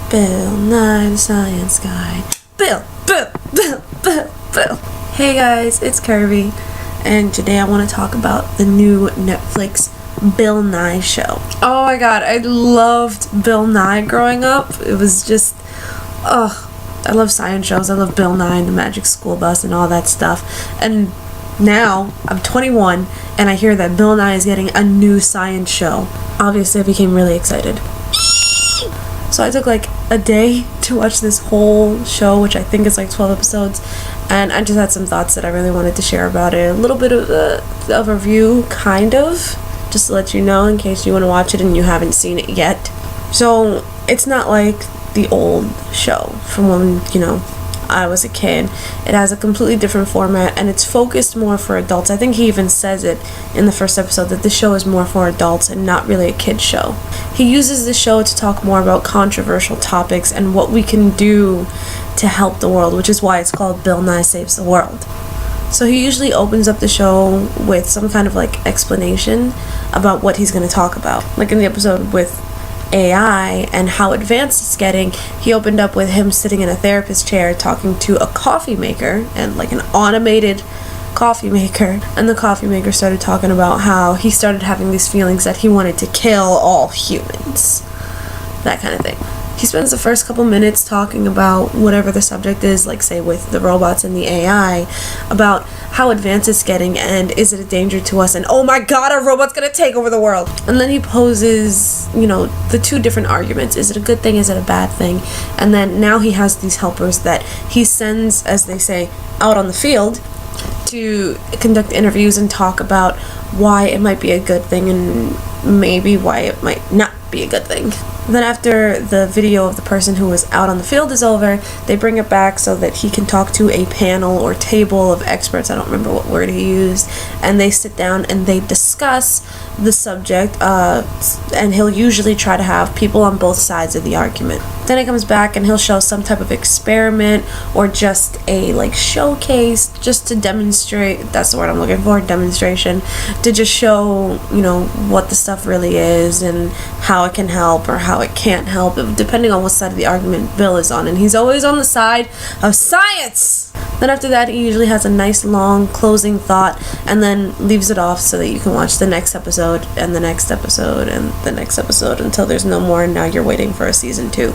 Bill Nye the Science Guy. Bill. Hey guys, it's Kirby, and today I want to talk about the new Netflix Bill Nye show. Oh my god, I loved Bill Nye growing up. It was just, I love science shows. I love Bill Nye and the Magic School Bus and all that stuff. And now I'm 21 and I hear that Bill Nye is getting a new science show. Obviously I became really excited. So I took like a day to watch this whole show, which I think is like 12 episodes, and I just had some thoughts that I really wanted to share about it. A little bit of a review, kind of, just to let you know in case you want to watch it and you haven't seen it yet. So it's not like the old show from when, I was a kid. It has a completely different format and it's focused more for adults. I think he even says it in the first episode that this show is more for adults and not really a kid's show. He uses the show to talk more about controversial topics and what we can do to help the world, which is why it's called Bill Nye Saves the World. So he usually opens up the show with some kind of like explanation about what he's going to talk about. Like in the episode with AI and how advanced it's getting, he opened up with him sitting in a therapist chair talking to a coffee maker, and like an automated coffee maker, and the coffee maker started talking about how he started having these feelings that he wanted to kill all humans, that kind of thing. He spends the first couple minutes talking about whatever the subject is, like say with the robots and the AI, about how advanced it's getting and is it a danger to us, and oh my god, a robot's gonna take over the world. And then he poses, the two different arguments. Is it a good thing? Is it a bad thing? And then now he has these helpers that he sends, as they say, out on the field to conduct interviews and talk about why it might be a good thing and maybe why it might not be a good thing. Then after the video of the person who was out on the field is over, they bring it back so that he can talk to a panel or table of experts, I don't remember what word he used, and they sit down and they discuss the subject, and he'll usually try to have people on both sides of the argument. Then he comes back and he'll show some type of experiment or just a showcase, just to demonstrate, that's the word I'm looking for, demonstration, to just show, what the stuff really is and how it can help or how it can't help, depending on what side of the argument Bill is on, and he's always on the side of science. Then after that, he usually has a nice long closing thought and then leaves it off so that you can watch the next episode and the next episode and the next episode until there's no more, and now you're waiting for a season 2.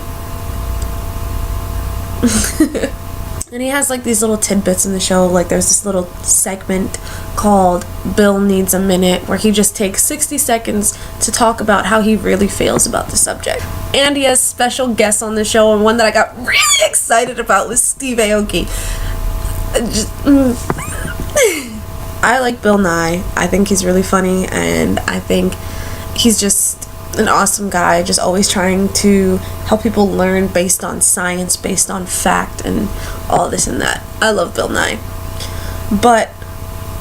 And he has these little tidbits in the show, there's this little segment called Bill Needs a Minute, where he just takes 60 seconds to talk about how he really feels about the subject. And he has special guests on the show, and one that I got really excited about was Steve Aoki. I like Bill Nye. I think he's really funny, and I think he's just an awesome guy, just always trying to help people learn based on science, based on fact, and all this and that. I love Bill Nye. But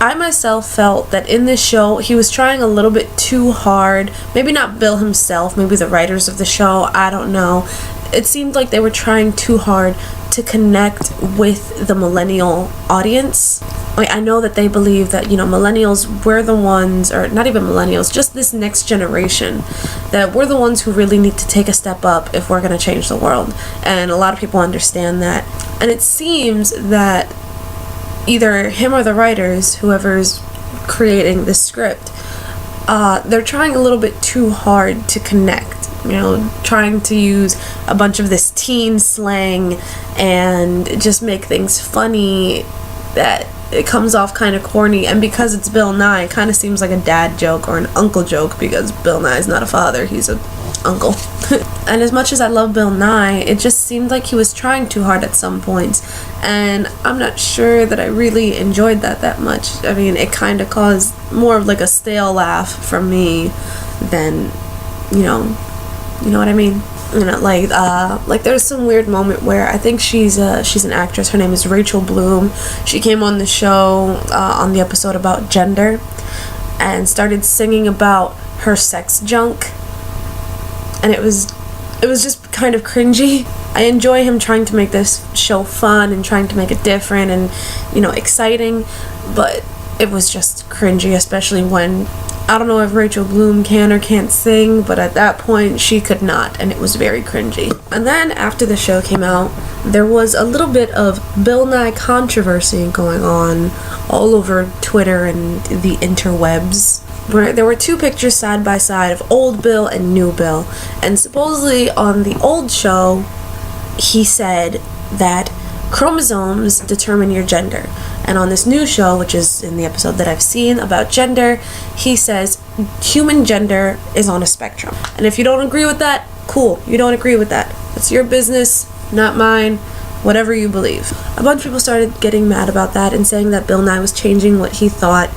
I myself felt that in this show, he was trying a little bit too hard. Maybe not Bill himself, maybe the writers of the show, I don't know. It seemed like they were trying too hard to connect with the millennial audience. I know that they believe that, millennials, we're the ones, or not even millennials, just this next generation, that we're the ones who really need to take a step up if we're going to change the world. And a lot of people understand that. And it seems that either him or the writers, whoever's creating this script, they're trying a little bit too hard to connect. Trying to use a bunch of this teen slang and just make things funny that it comes off kind of corny. And because it's Bill Nye, it kind of seems like a dad joke or an uncle joke, because Bill Nye is not a father, he's an uncle. And as much as I love Bill Nye, it just seemed like he was trying too hard at some points, and I'm not sure that I really enjoyed that much. I mean, it kind of caused more of a stale laugh from me than, you know what I mean? There's some weird moment where I think she's an actress. Her name is Rachel Bloom. She came on the show on the episode about gender and started singing about her sex junk, and it was just kind of cringy. I enjoy him trying to make this show fun and trying to make it different and exciting, but it was just cringy, especially when I don't know if Rachel Bloom can or can't sing, but at that point she could not, and it was very cringy. And then after the show came out, there was a little bit of Bill Nye controversy going on all over Twitter and the interwebs, where there were two pictures side by side of old Bill and new Bill, and supposedly on the old show he said that chromosomes determine your gender, and on this new show, which is in the episode that I've seen about gender, he says human gender is on a spectrum. And if you don't agree with that, cool, you don't agree with that, it's your business, not mine, whatever you believe. A bunch of people started getting mad about that and saying that Bill Nye was changing what he thought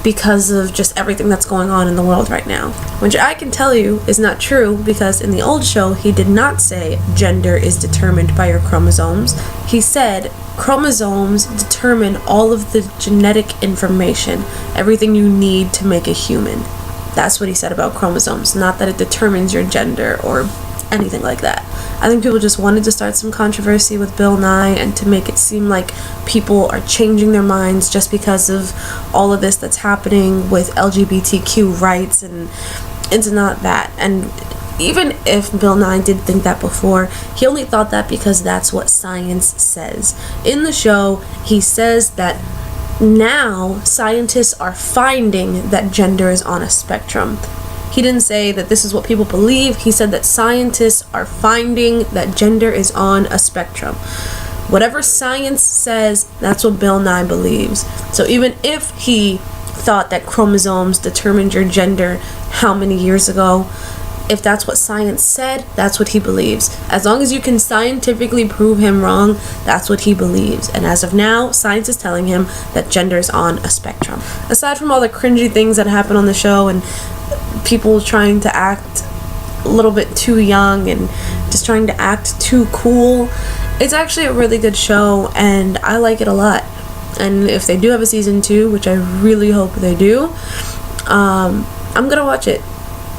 because of just everything that's going on in the world right now, which I can tell you is not true, because in the old show he did not say gender is determined by your chromosomes. He said chromosomes determine all of the genetic information, everything you need to make a human. That's what he said about chromosomes, not that it determines your gender or anything like that. I think people just wanted to start some controversy with Bill Nye and to make it seem like people are changing their minds just because of all of this that's happening with LGBTQ rights, and it's not that. And even if Bill Nye did think that before, he only thought that because that's what science says. In the show, he says that now scientists are finding that gender is on a spectrum. He didn't say that this is what people believe. He said that scientists are finding that gender is on a spectrum. Whatever science says, that's what Bill Nye believes. So even if he thought that chromosomes determined your gender how many years ago, if that's what science said, that's what he believes. As long as you can scientifically prove him wrong, that's what he believes. And as of now, science is telling him that gender is on a spectrum. Aside from all the cringy things that happen on the show and people trying to act a little bit too young and just trying to act too cool, it's actually a really good show and I like it a lot. And if they do have a season 2, which I really hope they do, I'm gonna watch it.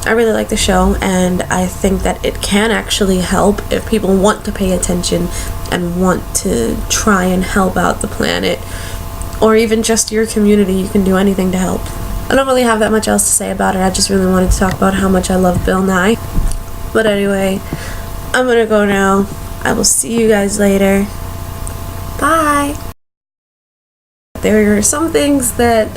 I really like the show, and I think that it can actually help if people want to pay attention and want to try and help out the planet, or even just your community. You can do anything to help. I don't really have that much else to say about it. I just really wanted to talk about how much I love Bill Nye. But anyway, I'm gonna go now. I will see you guys later. Bye! There are some things that